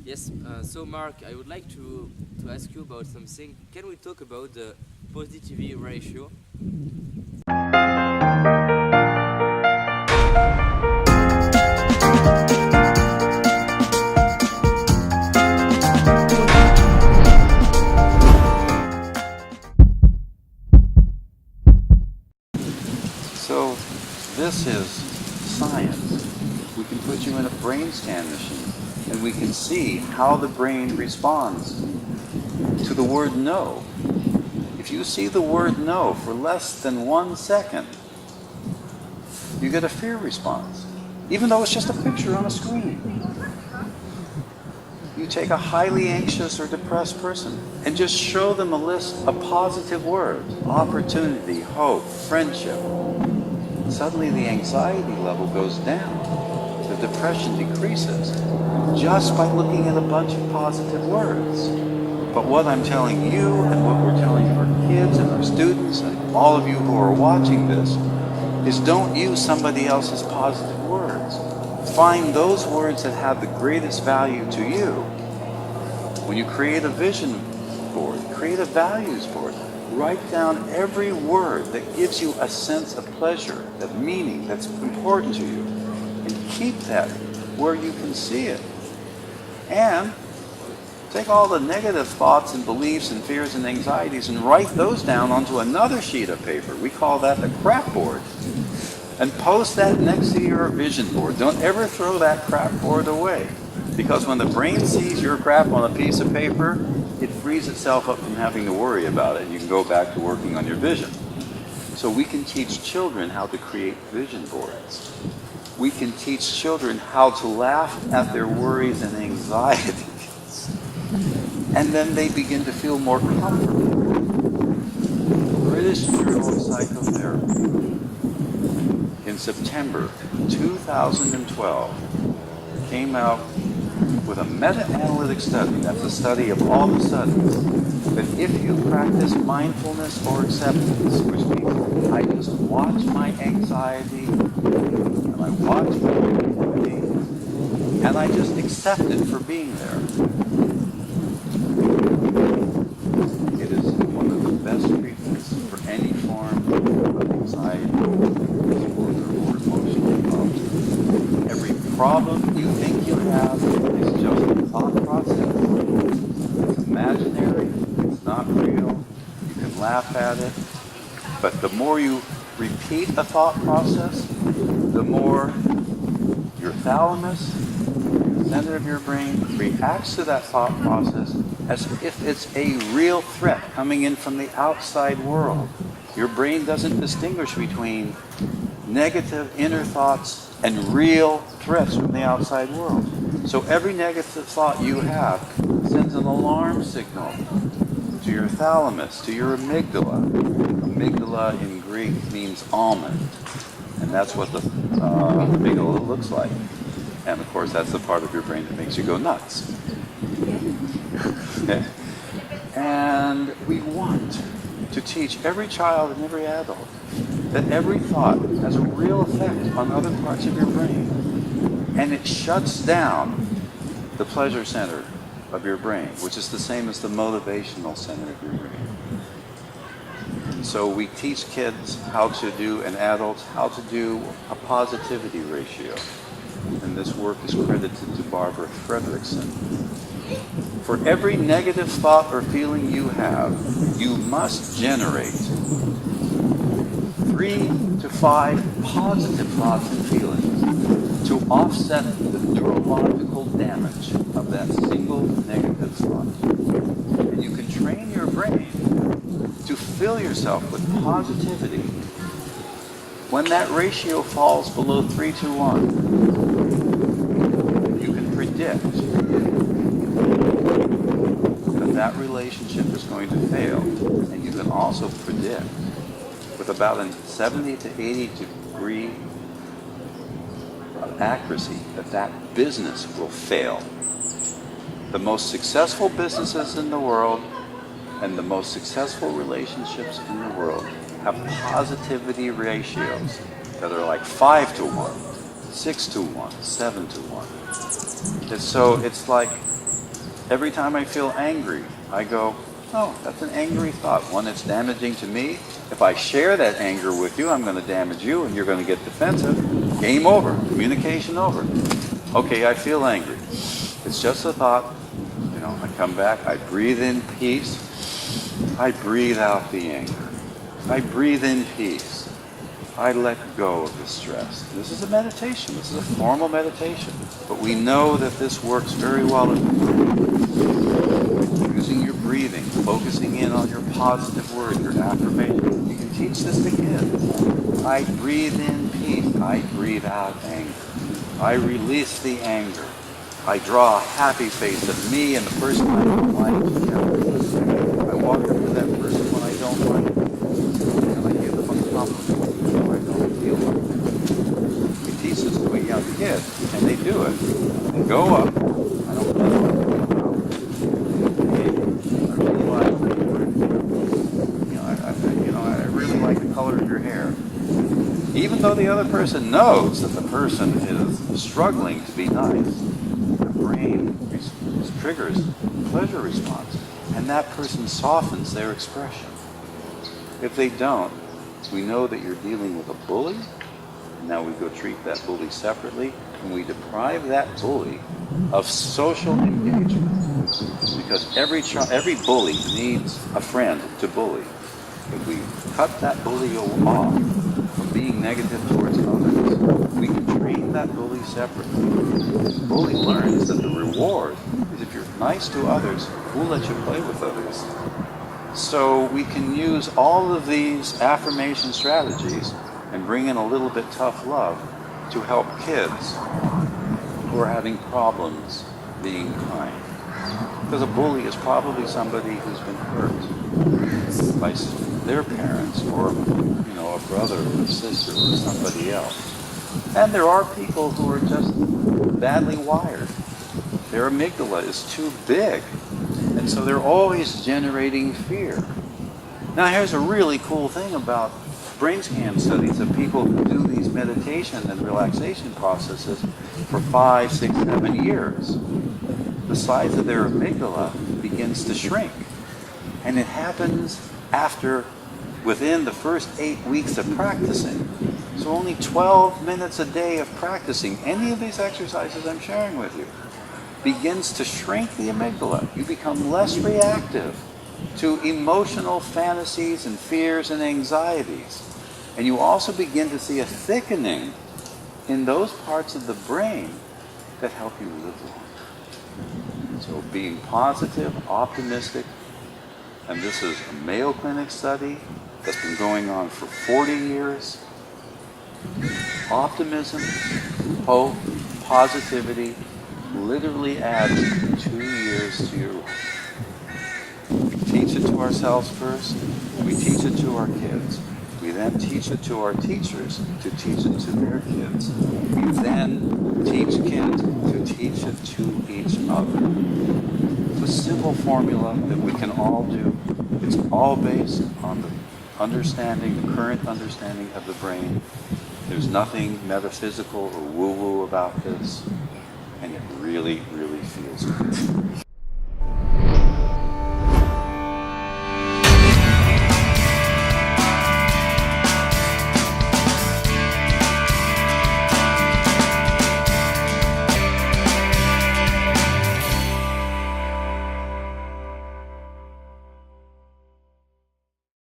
Yes, so Mark, I would like to ask you about something. Can we talk about the positivity ratio? So this is science. We can put you in a brain scan machine and we can see how the brain responds to the word no. If you see the word no for less than 1 second, you get a fear response, even though it's just a picture on a screen. You take a highly anxious or depressed person and just show them a list of positive words: opportunity, hope, friendship. Suddenly the anxiety level goes down. The depression decreases just by looking at a bunch of positive words. But what I'm telling you and what we're telling our kids and our students and all of you who are watching this is don't use somebody else's positive words. Find those words that have the greatest value to you. When you create a vision board, create a values board. Write down every word that gives you a sense of pleasure, of meaning, that's important to you. And keep that where you can see it. And take all the negative thoughts and beliefs and fears and anxieties and write those down onto another sheet of paper. We call that the crap board. And post that next to your vision board. Don't ever throw that crap board away. Because when the brain sees your crap on a piece of paper, it frees itself up from having to worry about it. You can go back to working on your vision. So we can teach children how to create vision boards. We can teach children how to laugh at their worries and anxieties. And then they begin to feel more comfortable. The British Journal of Psychotherapy in September 2012 came out with a meta-analytic study, that's a study of all the studies, that if you practice mindfulness or acceptance, which means I just watch my anxiety, and I watch my anxiety, and I just accept it for being there, it is one of the best treatments for any form of anxiety or emotional problem. Every problem you think you have is just a thought process. It's imaginary, it's not real, you can laugh at it, but the more you repeat a thought process, the more your thalamus, the center of your brain, reacts to that thought process as if it's a real threat coming in from the outside world. Your brain doesn't distinguish between negative inner thoughts and real threats from the outside world. So every negative thought you have sends an alarm signal to your thalamus, to your amygdala. Amygdala in Greek means almond, and that's what the amygdala looks like. And of course, that's the part of your brain that makes you go nuts. And we want to teach every child and every adult that every thought has a real effect on other parts of your brain. And it shuts down the pleasure center of your brain, which is the same as the motivational center of your brain. And so we teach kids how to do, and adults, how to do a positivity ratio. And this work is credited to Barbara Fredrickson. For every negative thought or feeling you have, you must generate 3 to 5 positive thoughts and feelings to offset the neurological damage of that single negative thought. And you can train your brain to fill yourself with positivity. When that ratio falls below 3 to 1, you can predict that relationship is going to fail. And you can also predict with about a 70 to 80 degree of accuracy that that business will fail. The most successful businesses in the world and the most successful relationships in the world have positivity ratios that are like 5 to 1, 6 to 1, 7 to 1. And so it's like Every time I feel angry, I go, oh, that's an angry thought, one that's damaging to me. If I share that anger with you, I'm going to damage you and you're going to get defensive. Game over. Communication over. Okay, I feel angry. It's just a thought. You know, I come back, I breathe in peace. I breathe out the anger. I breathe in peace. I let go of the stress. This is a meditation. This is a formal meditation. But we know that this works very well using your breathing, focusing in on your positive word, your affirmation. You can teach this to kids. I breathe in peace. I breathe out anger. I release the anger. I draw a happy face of me and the person I don't like together. I walk up to that person when I don't like them. And I give them a compliment when I don't feel like it. We teach this to a young kid, and they do it. They go up. I don't know. I really like the color of your hair. Even though the other person knows that the person is struggling to be nice, the brain triggers pleasure response, and that person softens their expression. If they don't, we know that you're dealing with a bully, and now we go treat that bully separately, and we deprive that bully of social engagement. Because every bully needs a friend to bully. If we cut that bully off from being negative towards others, we can train that bully separately. The bully learns that the reward is if you're nice to others, we'll let you play with others. So we can use all of these affirmation strategies and bring in a little bit tough love to help kids who are having problems being kind. Because a bully is probably somebody who's been hurt by their parents or, a brother or a sister or somebody else. And there are people who are just badly wired. Their amygdala is too big. And so they're always generating fear. Now here's a really cool thing about brain scan studies of people who do these meditation and relaxation processes for 5, 6, 7 years. The size of their amygdala begins to shrink. And it happens within the first 8 weeks of practicing. So only 12 minutes a day of practicing any of these exercises I'm sharing with you begins to shrink the amygdala. You become less reactive to emotional fantasies and fears and anxieties. And you also begin to see a thickening in those parts of the brain that help you live longer. So being positive, optimistic, and this is a Mayo Clinic study that's been going on for 40 years. Optimism, hope, positivity literally adds 2 years to your life. We teach it to ourselves first, we teach it to our kids. We then teach it to our teachers to teach it to their kids. We then teach kids to teach it to each other. It's a simple formula that we can all do. It's all based on the current understanding of the brain. There's nothing metaphysical or woo-woo about this, and it really, really feels good.